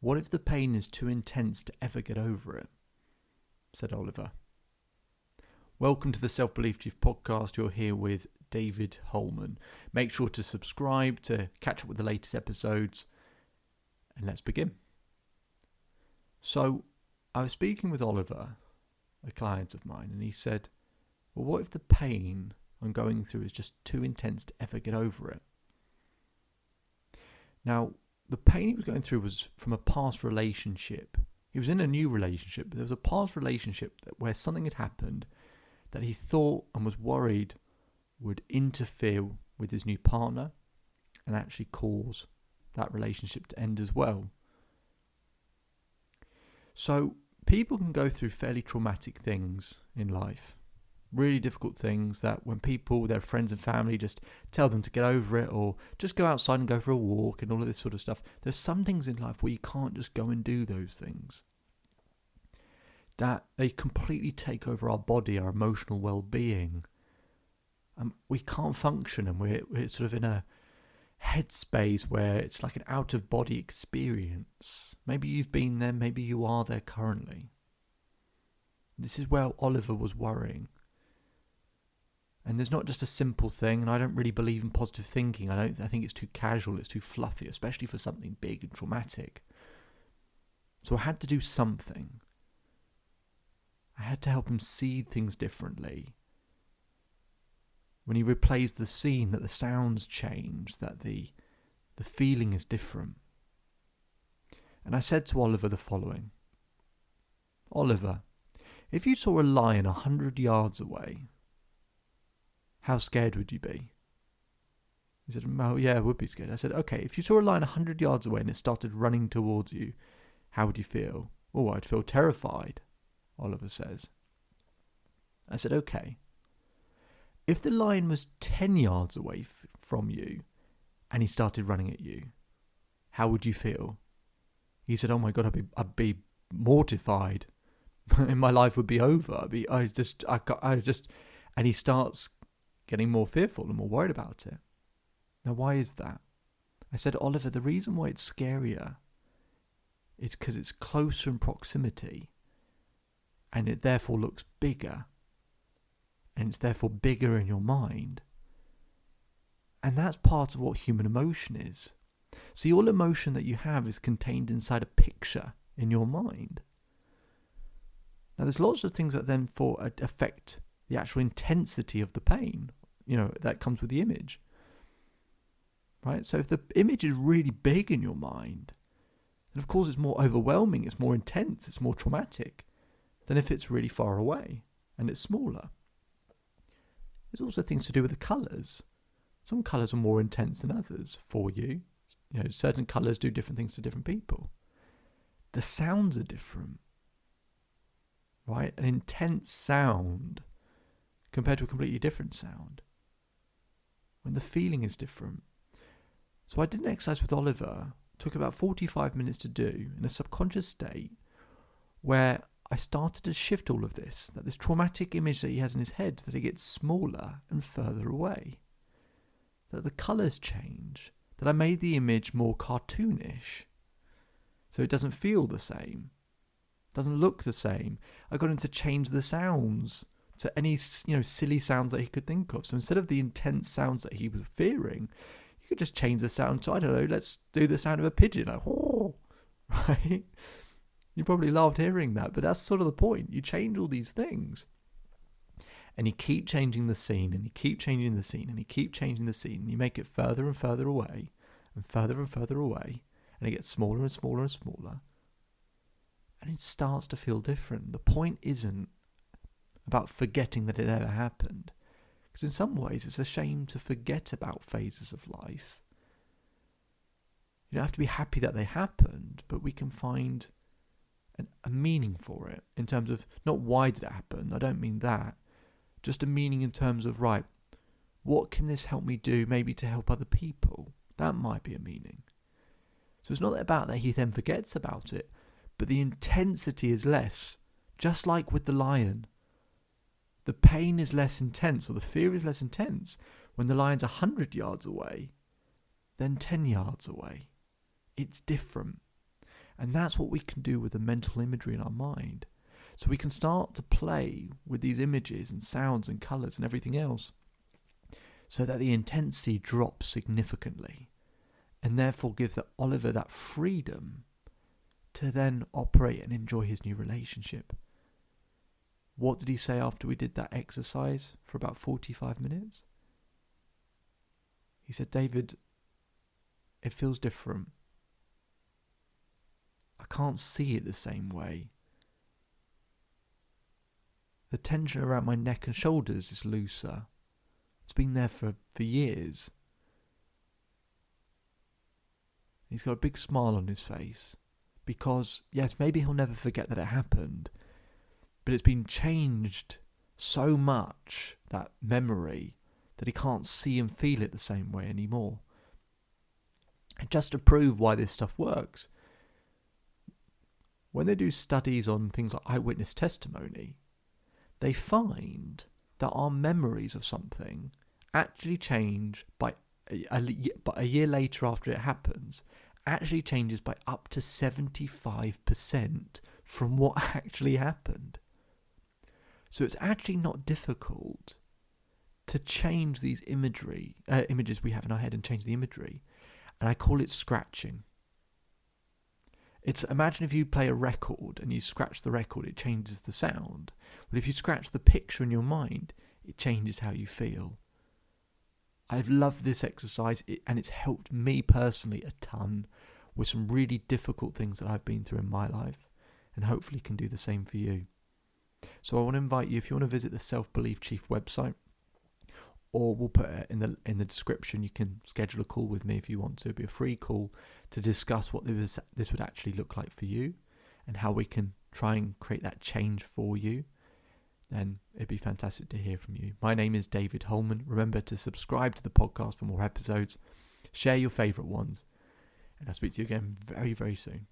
What if the pain is too intense to ever get over it? Said Oliver. Welcome to the Self-Belief Chief podcast. You're here with David Holman. Make sure to subscribe to catch up with the latest episodes. And let's begin. So, I was speaking with Oliver, a client of mine, and he said, well, what if the pain I'm going through is just too intense to ever get over it? Now, the pain he was going through was from a past relationship. He was in a new relationship, but there was a past relationship where something had happened that he thought and was worried would interfere with his new partner and actually cause that relationship to end as well. So people can go through fairly traumatic things in life, really difficult things that when people, their friends and family just tell them to get over it or just go outside and go for a walk and all of this sort of stuff. There's some things in life where you can't just go and do those things. That they completely take over our body, our emotional well-being. We can't function, and we're sort of in a headspace where it's like an out-of-body experience. Maybe you've been there, maybe you are there currently. This is where Oliver was worrying. And there's not just a simple thing, and I don't really believe in positive thinking. I think it's too casual, it's too fluffy, especially for something big and traumatic. So I had to do something. I had to help him see things differently. When he replays the scene, that the sounds change, that the feeling is different. And I said to Oliver the following. Oliver, if you saw a lion 100 yards away, how scared would you be? He said, oh yeah, I would be scared. I said, okay, if you saw a lion 100 yards away and it started running towards you, how would you feel? Oh, I'd feel terrified, Oliver says. I said, okay. If the lion was 10 yards away from you and he started running at you, how would you feel? He said, oh my God, I'd be mortified. And my life would be over. And he starts getting more fearful and more worried about it. Now, why is that? I said, Oliver, the reason why it's scarier is because it's closer in proximity and it therefore looks bigger. And it's therefore bigger in your mind. And that's part of what human emotion is. See, all emotion that you have is contained inside a picture in your mind. Now, there's lots of things that then affect the actual intensity of the pain, that comes with the image. Right? So if the image is really big in your mind, then of course it's more overwhelming, it's more intense, it's more traumatic than if it's really far away and it's smaller. There's also things to do with the colours. Some colours are more intense than others for you. Certain colours do different things to different people. The sounds are different. Right? An intense sound compared to a completely different sound. When the feeling is different. So I did an exercise with Oliver. It took about 45 minutes to do in a subconscious state where I started to shift all of this, that this traumatic image that he has in his head, that it gets smaller and further away. That the colours change, that I made the image more cartoonish. So it doesn't feel the same, doesn't look the same. I got him to change the sounds to any, silly sounds that he could think of. So instead of the intense sounds that he was fearing, you could just change the sound to, I don't know, let's do the sound of a pigeon, like, oh, right? You probably loved hearing that, but that's sort of the point. You change all these things. And you keep changing the scene, and you keep changing the scene, and you keep changing the scene, and you make it further and further away, and further away, and it gets smaller and smaller and smaller. And it starts to feel different. The point isn't about forgetting that it ever happened. Because in some ways, it's a shame to forget about phases of life. You don't have to be happy that they happened, but we can find a meaning for it in terms of not why did it happen, I don't mean that, just a meaning in terms of, right, what can this help me do maybe to help other people? That might be a meaning. So it's not about that he then forgets about it, but the intensity is less, just like with the lion. The pain is less intense, or the fear is less intense when the lion's 100 yards away than 10 yards away. It's different. And that's what we can do with the mental imagery in our mind. So we can start to play with these images and sounds and colours and everything else so that the intensity drops significantly, and therefore gives Oliver that freedom to then operate and enjoy his new relationship. What did he say after we did that exercise for about 45 minutes? He said, David, it feels different. I can't see it the same way. The tension around my neck and shoulders is looser. It's been there for years. He's got a big smile on his face because, yes, maybe he'll never forget that it happened, but it's been changed so much, that memory, that he can't see and feel it the same way anymore. And just to prove why this stuff works, when they do studies on things like eyewitness testimony, they find that our memories of something actually change by a year later after it happens, actually changes by up to 75% from what actually happened. So it's actually not difficult to change these images we have in our head and change the imagery. And I call it scratching. Imagine if you play a record and you scratch the record, it changes the sound. But if you scratch the picture in your mind, it changes how you feel. I've loved this exercise, and it's helped me personally a ton with some really difficult things that I've been through in my life, and hopefully can do the same for you. So I want to invite you, if you want to visit the Self Belief Chief website, or we'll put it in the description. You can schedule a call with me if you want to. It'll be a free call to discuss what this would actually look like for you and how we can try and create that change for you. Then it'd be fantastic to hear from you. My name is David Holman. Remember to subscribe to the podcast for more episodes. Share your favourite ones. And I'll speak to you again very, very soon.